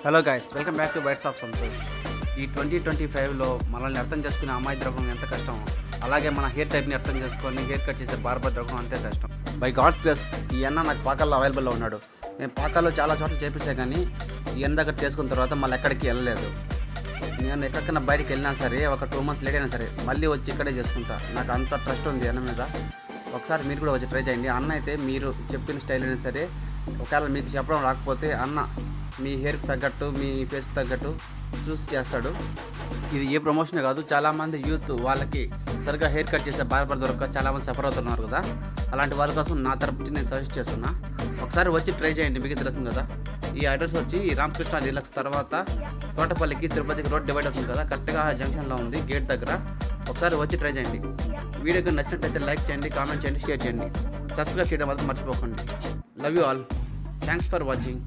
Hello guys, welcome back to Bytes of Santosh. ఈ 2025లో మనల్ని అర్థం చేసుకునే అమ్మాయి ద్రవం ఎంత కష్టం, అలాగే మన హెయిర్ టైప్ని అర్థం చేసుకొని హెయిర్ కట్ చేసే బార్బర్ ద్రవం అంతే కష్టం. బై గాడ్స్ గ్రేస్ ఈ అన్న నాకు పాకాల్లో అవైలబుల్లో ఉన్నాడు. నేను పాకాల్లో చాలా చోట్ల చేపించా, కానీ ఈ అన్న దగ్గర చేసుకున్న తర్వాత మళ్ళీ ఎక్కడికి వెళ్ళలేదు. నేను ఎక్కడికైనా బయటికి వెళ్ళినా సరే, ఒక 2 months లేట్ అయినా సరే మళ్ళీ వచ్చి ఇక్కడే చేసుకుంటా. నాకు అంత ట్రస్ట్ ఉంది అన్న మీద. ఒకసారి మీరు కూడా వచ్చి ట్రై చేయండి. అన్న అయితే మీరు చెప్పిన స్టైల్ అయినా సరే, ఒకవేళ మీకు చెప్పడం రాకపోతే అన్న మీ హెయిర్కి తగ్గట్టు, మీ ఫేస్కి తగ్గట్టు చూసి చేస్తాడు. ఇది ఏ ప్రమోషనే కాదు, చాలామంది యూత్ వాళ్ళకి సరిగ్గా హెయిర్ కట్ చేసే బార్బర్ దొరక చాలామంది సఫర్ అవుతున్నారు కదా. అలాంటి వాళ్ళ కోసం నా తరపు నుంచి నేను సజెస్ట్ చేస్తున్నా. ఒకసారి వచ్చి ట్రై చేయండి, మీకు తెలుస్తుంది కదా. ఈ అడ్రస్ వచ్చి రామకృష్ణ డీలక్స్ తర్వాత తోటపల్లికి తిరుపతికి రోడ్ డివైడ్ అవుతుంది కదా, కరెక్ట్గా జంక్షన్లో ఉంది, గేట్ దగ్గర. ఒకసారి వచ్చి ట్రై చేయండి. వీడియోకి నచ్చినట్టయితే లైక్ చేయండి, కామెంట్ చేయండి, షేర్ చేయండి, సబ్స్క్రైబ్ చేయడం మాత్రం మర్చిపోకండి. Love you all. Thanks for watching.